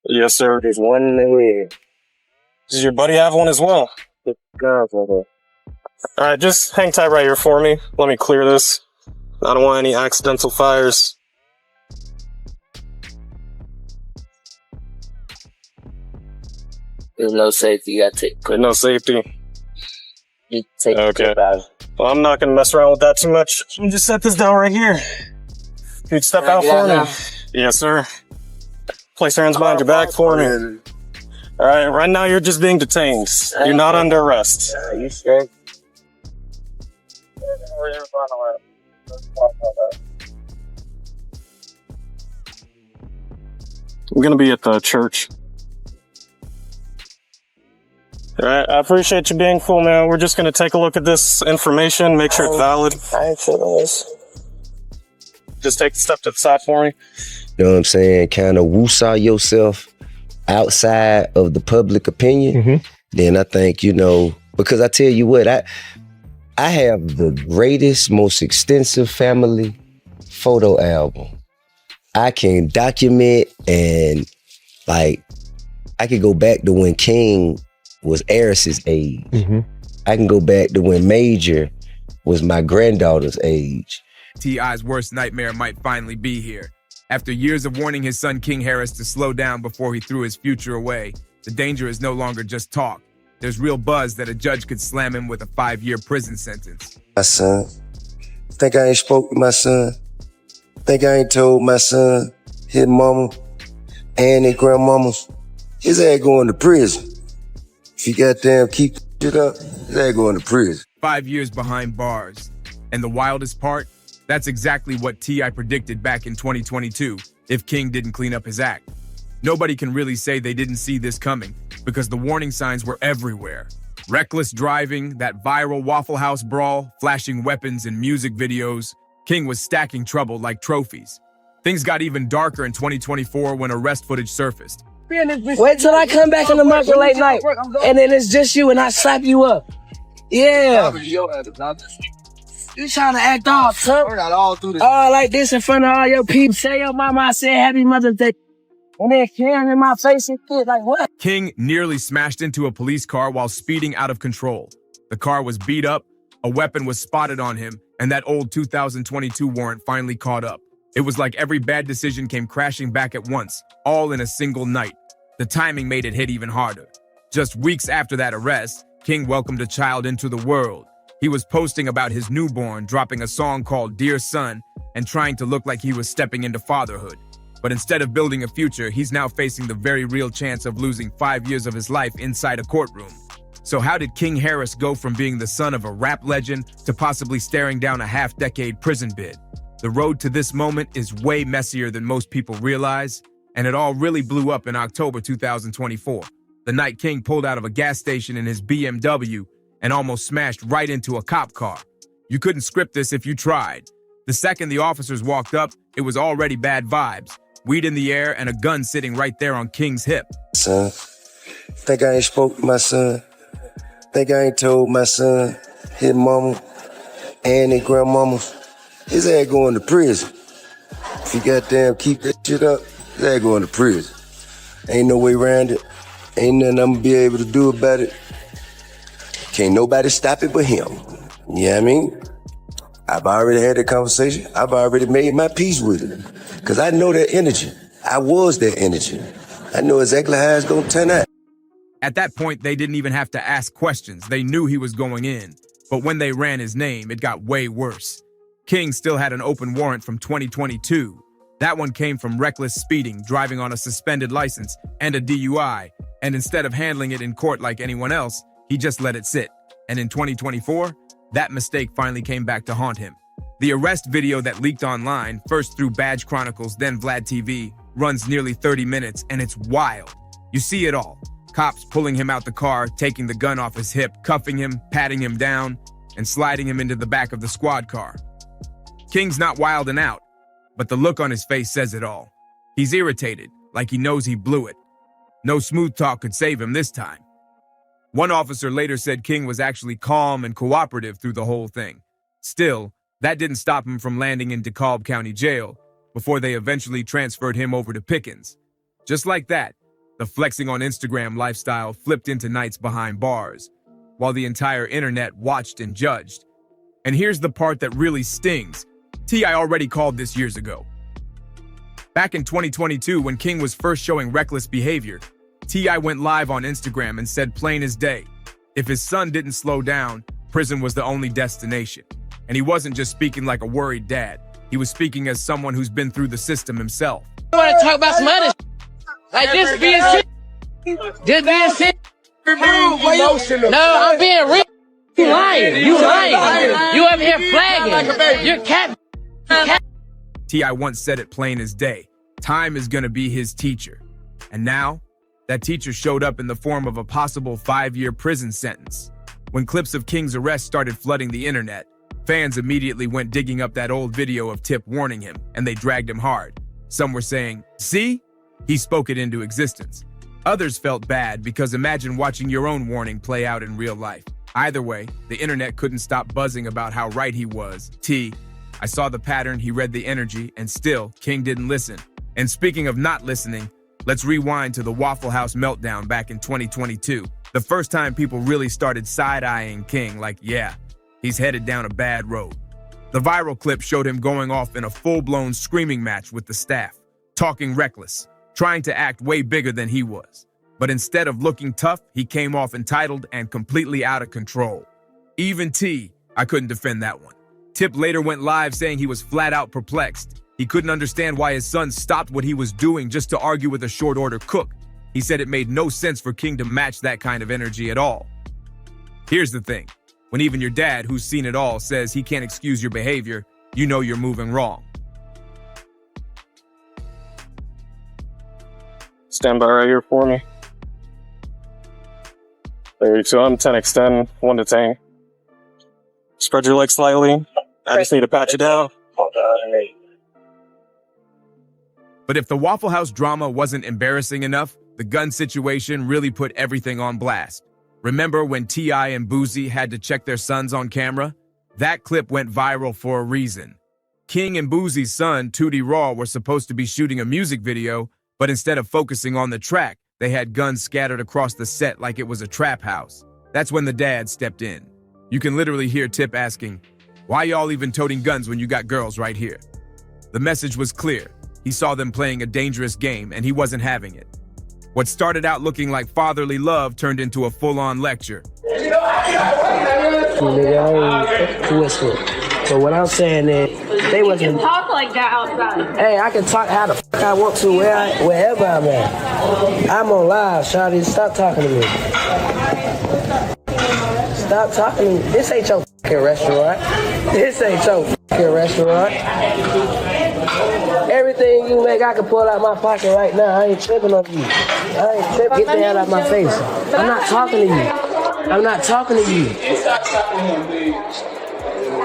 Yes, sir. There's one in the way. Does your buddy have one as well? All right, just hang tight right here for me. Let me clear this. I don't want any accidental fires. There's no safety. You gotta take. There's no safety. You take the Okay. clip out. Well, I'm not gonna mess around with that too much. Let me just set this down right here. Dude, step out for me. Yes, sir. Place your hands behind your back for me. All right now you're just being detained. You're not under arrest. Are you sure? I'm gonna be at the church. All right, I appreciate you being cool, man. We're just gonna take a look at this information, make sure it's valid. I ain't feeling this. Just take a step to the side for me. You know what I'm saying? Kind of woosah yourself outside of the public opinion. Then I think, you know, because I tell you what, I have the greatest, most extensive family photo album. I can document and like, I could go back to when King was Eris's age. I can go back to when Major was my granddaughter's age. T.I.'s worst nightmare might finally be here. After years of warning his son King Harris to slow down before he threw his future away, the danger is no longer just talk. There's real buzz that a judge could slam him with a 5-year prison sentence. My son, think I ain't spoke to my son? Think I ain't told my son, his mama, and his grandmamas, his ass going to prison. If he goddamn keep shit up, his ass going to prison. 5 years behind bars. And the wildest part? That's exactly what T.I. predicted back in 2022 if King didn't clean up his act. Nobody can really say they didn't see this coming because the warning signs were everywhere. Reckless driving, that viral Waffle House brawl, flashing weapons in music videos. King was stacking trouble like trophies. Things got even darker in 2024 when arrest footage surfaced. Wait till I come back in the market late night, and then it's just you and I slap you up. Yeah. You trying to act all tough? All like this in front of all your people. Say your mama I said Happy Mother's Day. And then Karen in my face and shit, like what? King nearly smashed into a police car while speeding out of control. The car was beat up, a weapon was spotted on him, and that old 2022 warrant finally caught up. It was like every bad decision came crashing back at once, all in a single night. The timing made it hit even harder. Just weeks after that arrest, King welcomed a child into the world. He was posting about his newborn, dropping a song called Dear Son, and trying to look like he was stepping into fatherhood. But instead of building a future, he's now facing the very real chance of losing 5 years of his life inside a courtroom. So how did King Harris go from being the son of a rap legend to possibly staring down a half-decade prison bid? The road to this moment is way messier than most people realize, and it all really blew up in October 2024, the night King pulled out of a gas station in his BMW and almost smashed right into a cop car. You couldn't script this if you tried. The second the officers walked up, it was already bad vibes. Weed in the air and a gun sitting right there on King's hip. Son, think I ain't spoke to my son? Think I ain't told my son, his mama, and his grandmamas, his ass going to prison. If he goddamn keep that shit up, his ass going to prison. Ain't no way around it. Ain't nothing I'm gonna be able to do about it. Can't nobody stop it but him. You know what I mean? I've already had that conversation. I've already made my peace with it. Because I know that energy. I was that energy. I know exactly how it's going to turn out. At that point, they didn't even have to ask questions. They knew he was going in. But when they ran his name, it got way worse. King still had an open warrant from 2022. That one came from reckless speeding, driving on a suspended license, and a DUI. And instead of handling it in court like anyone else, he just let it sit. And in 2024, that mistake finally came back to haunt him. The arrest video that leaked online, first through Badge Chronicles, then Vlad TV, runs nearly 30 minutes, and it's wild. You see it all. Cops pulling him out the car, taking the gun off his hip, cuffing him, patting him down, and sliding him into the back of the squad car. King's not wilding out, but the look on his face says it all. He's irritated, like he knows he blew it. No smooth talk could save him this time. One officer later said King was actually calm and cooperative through the whole thing. Still, that didn't stop him from landing in DeKalb County Jail. before they eventually transferred him over to Pickens. Just like that, the flexing on Instagram lifestyle flipped into nights behind bars, while the entire internet watched and judged. And here's the part that really stings. T.I. already called this years ago. Back in 2022, when King was first showing reckless behavior, T.I. went live on Instagram and said plain as day, if his son didn't slow down, prison was the only destination. And he wasn't just speaking like a worried dad. He was speaking as someone who's been through the system himself. I want to talk about some other like this being sick. This being sick. No, I'm being real. You lying. You lying. You over here flagging. You're cat. T.I. once said it plain as day. Time is gonna be his teacher. And now, that teacher showed up in the form of a possible 5-year prison sentence. When clips of King's arrest started flooding the internet, fans immediately went digging up that old video of Tip warning him, and they dragged him hard. Some were saying, see? He spoke it into existence. Others felt bad because imagine watching your own warning play out in real life. Either way, the internet couldn't stop buzzing about how right he was. I saw the pattern, he read the energy, and still, King didn't listen. And speaking of not listening, let's rewind to the Waffle House meltdown back in 2022. The first time people really started side-eyeing King like, yeah, he's headed down a bad road. The viral clip showed him going off in a full-blown screaming match with the staff, talking reckless, trying to act way bigger than he was. But instead of looking tough, he came off entitled and completely out of control. Even I couldn't defend that one. Tip later went live saying he was flat out perplexed. He couldn't understand why his son stopped what he was doing just to argue with a short order cook. He said it made no sense for King to match that kind of energy at all. Here's the thing. When even your dad, who's seen it all, says he can't excuse your behavior, you know you're moving wrong. Stand by right here for me. There you go. I'm 10 extend, 1 to 10. Spread your legs slightly. I just need to pat you down. But if the Waffle House drama wasn't embarrassing enough, the gun situation really put everything on blast. Remember when T.I. and Boosie had to check their sons on camera? That clip went viral for a reason. King and Boosie's son, Tootie Raw, were supposed to be shooting a music video, but instead of focusing on the track, they had guns scattered across the set like it was a trap house. That's when the dad stepped in. You can literally hear Tip asking, why y'all even toting guns when you got girls right here? The message was clear. He saw them playing a dangerous game and he wasn't having it. What started out looking like fatherly love turned into a full-on lecture. So what I'm saying is, they wasn't talk like that outside. Hey, I can talk how the fuck I want to wherever I'm at. I'm on live, shawty. Stop talking to me. Stop talking to me. This ain't your fucking restaurant. This ain't your fucking restaurant. Everything you make, I can pull out my pocket right now. I ain't tripping on you. I ain't tripping. Get the hell out of my face. I'm not talking to you. I'm not talking to you.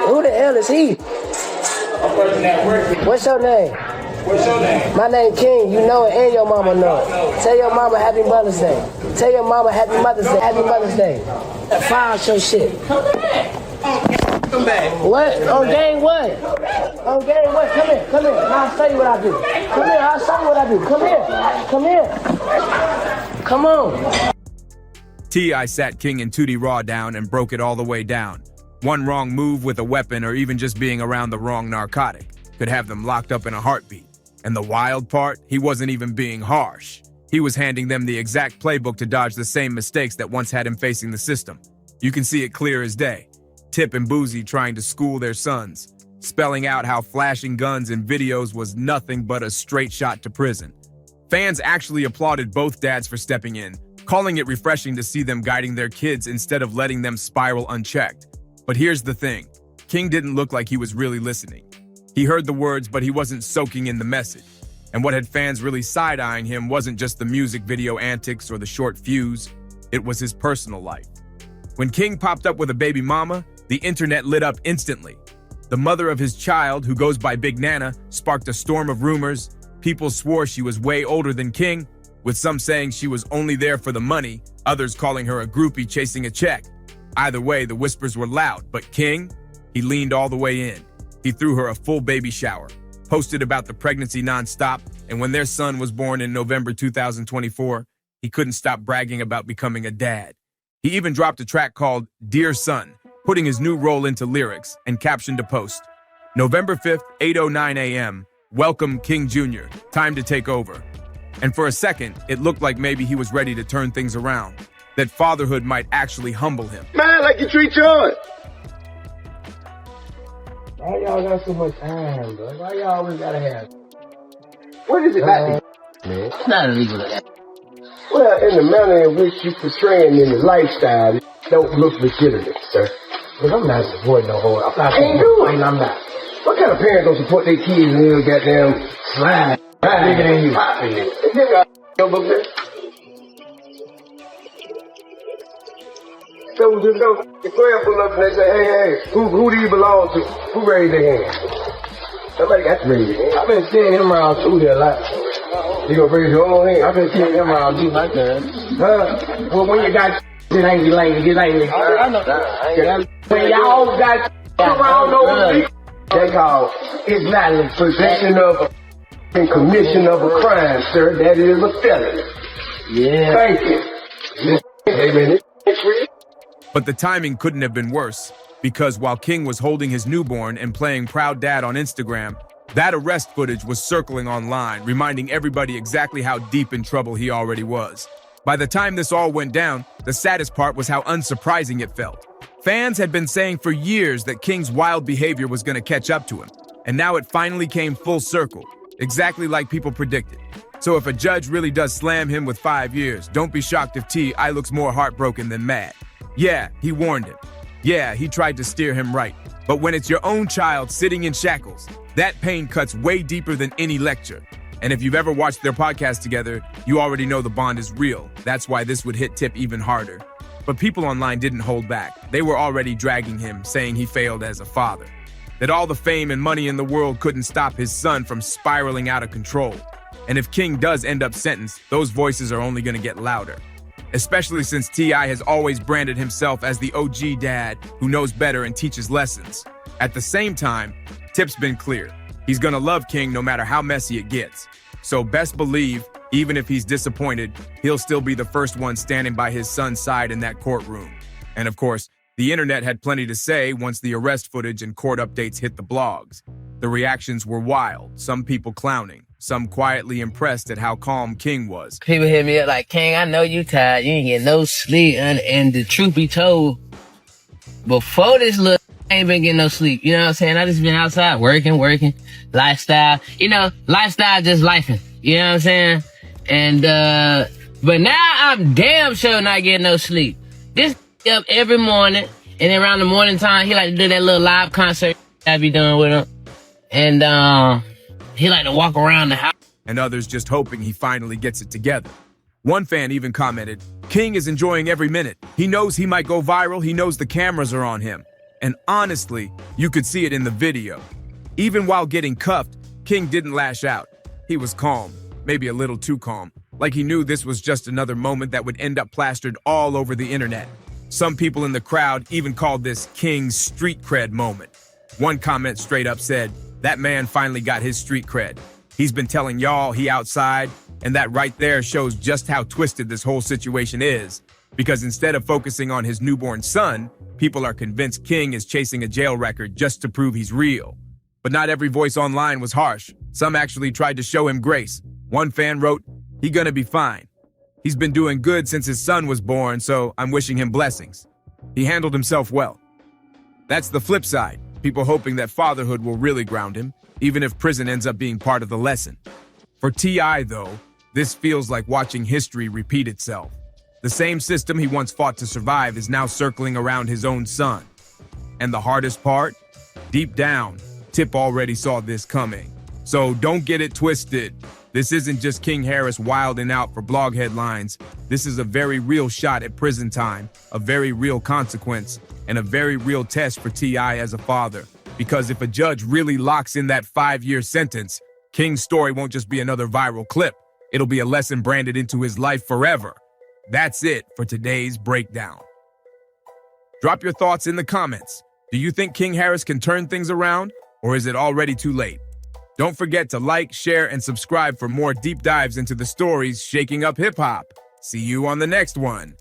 Who the hell is he? What's your name? What's your name? My name King. You know it and your mama know it. Tell your mama Happy Mother's Day. Tell your mama Happy Mother's Day. Happy Mother's Day. File your shit. Come back. What? On game what? On game what? Come here. Come here. I'll show you what I do. Come here. I'll show you what I do. Come here. Come here. Come on. T.I. sat King and Tootie Raw down and broke it all the way down. One wrong move with a weapon or even just being around the wrong narcotic could have them locked up in a heartbeat. And the wild part, he wasn't even being harsh. He was handing them the exact playbook to dodge the same mistakes that once had him facing the system. You can see it clear as day. Tip and Boosie trying to school their sons, spelling out how flashing guns in videos was nothing but a straight shot to prison. Fans actually applauded both dads for stepping in, calling it refreshing to see them guiding their kids instead of letting them spiral unchecked. But here's the thing, King didn't look like he was really listening. He heard the words, but he wasn't soaking in the message. And what had fans really side-eyeing him wasn't just the music video antics or the short fuse, it was his personal life. When King popped up with a baby mama, the internet lit up instantly. The mother of his child, who goes by Big Nana, sparked a storm of rumors. People swore she was way older than King, with some saying she was only there for the money, others calling her a groupie chasing a check. Either way, the whispers were loud, but King, he leaned all the way in. He threw her a full baby shower, posted about the pregnancy nonstop, and when their son was born in November 2024, he couldn't stop bragging about becoming a dad. He even dropped a track called Dear Son, putting his new role into lyrics, and captioned a post. November 5th, 8:09 a.m., welcome King Jr., time to take over. And for a second, it looked like maybe he was ready to turn things around, that fatherhood might actually humble him. Man, like you treat yours. Why y'all got so much time, bro? Why y'all always gotta have? What is it about this, man? It's not illegal to have. Well, in the manner in which you portraying in the lifestyle, it don't look legitimate, sir. But I'm not supporting no whole. I'm not Ain't doing. I'm not. What kind of parent don't support their kids in their goddamn slide? Bigger than you. Is this got your book there? So just go the prayer pull up and they say, hey, who do you belong to? Who raised their hand? Somebody got to raise their hand. I've been seeing him around too there a lot. You gonna raise your own hand? I've been seeing him around too like that. Huh? Well, when you got it ain't language, it ain't. I know. When y'all got around those people, They call it's not a possession of and commission of a crime, sir. That is a felony. Yeah. Thank you. Hey, man, it's free. But the timing couldn't have been worse, because while King was holding his newborn and playing proud dad on Instagram, that arrest footage was circling online, reminding everybody exactly how deep in trouble he already was. By the time this all went down, the saddest part was how unsurprising it felt. Fans had been saying for years that King's wild behavior was going to catch up to him, and now it finally came full circle, exactly like people predicted. So if a judge really does slam him with 5 years, don't be shocked if T.I. looks more heartbroken than mad. Yeah, he warned him. Yeah, he tried to steer him right. But when it's your own child sitting in shackles, that pain cuts way deeper than any lecture. And if you've ever watched their podcast together, you already know the bond is real. That's why this would hit Tip even harder. But people online didn't hold back. They were already dragging him, saying he failed as a father. That all the fame and money in the world couldn't stop his son from spiraling out of control. And if King does end up sentenced, those voices are only going to get louder. Especially since T.I. has always branded himself as the OG dad who knows better and teaches lessons. At the same time, Tip's been clear. He's gonna love King no matter how messy it gets. So best believe, even if he's disappointed, he'll still be the first one standing by his son's side in that courtroom. And of course, the internet had plenty to say once the arrest footage and court updates hit the blogs. The reactions were wild, some people clowning, some quietly impressed at how calm King was. People hit me up like, King, I know you tired. You ain't get no sleep. And the truth be told, before this look, I ain't been getting no sleep. You know what I'm saying? I just been outside working, lifestyle. You know, lifestyle just lifing. You know what I'm saying? And, but now I'm damn sure not getting no sleep. This up every morning, and then around the morning time, he like to do that little live concert I be doing with him. And, he like to walk around the house. And others just hoping he finally gets it together. One fan even commented, King is enjoying every minute. He knows he might go viral. He knows the cameras are on him. And honestly, you could see it in the video. Even while getting cuffed, King didn't lash out. He was calm, maybe a little too calm, like he knew this was just another moment that would end up plastered all over the internet. Some people in the crowd even called this King's street cred moment. One comment straight up said, that man finally got his street cred. He's been telling y'all he outside, and that right there shows just how twisted this whole situation is. Because instead of focusing on his newborn son, people are convinced King is chasing a jail record just to prove he's real. But not every voice online was harsh. Some actually tried to show him grace. One fan wrote, "He gonna be fine. He's been doing good since his son was born, so I'm wishing him blessings. He handled himself well." That's the flip side. People hoping that fatherhood will really ground him, even if prison ends up being part of the lesson. For T.I., though, this feels like watching history repeat itself. The same system he once fought to survive is now circling around his own son. And the hardest part? Deep down, Tip already saw this coming. So don't get it twisted. This isn't just King Harris wilding out for blog headlines. This is a very real shot at prison time, a very real consequence, and a very real test for T.I. as a father. Because if a judge really locks in that 5-year sentence, King's story won't just be another viral clip. It'll be a lesson branded into his life forever. That's it for today's breakdown. Drop your thoughts in the comments. Do you think King Harris can turn things around, or is it already too late? Don't forget to like, share, and subscribe for more deep dives into the stories shaking up hip-hop. See you on the next one.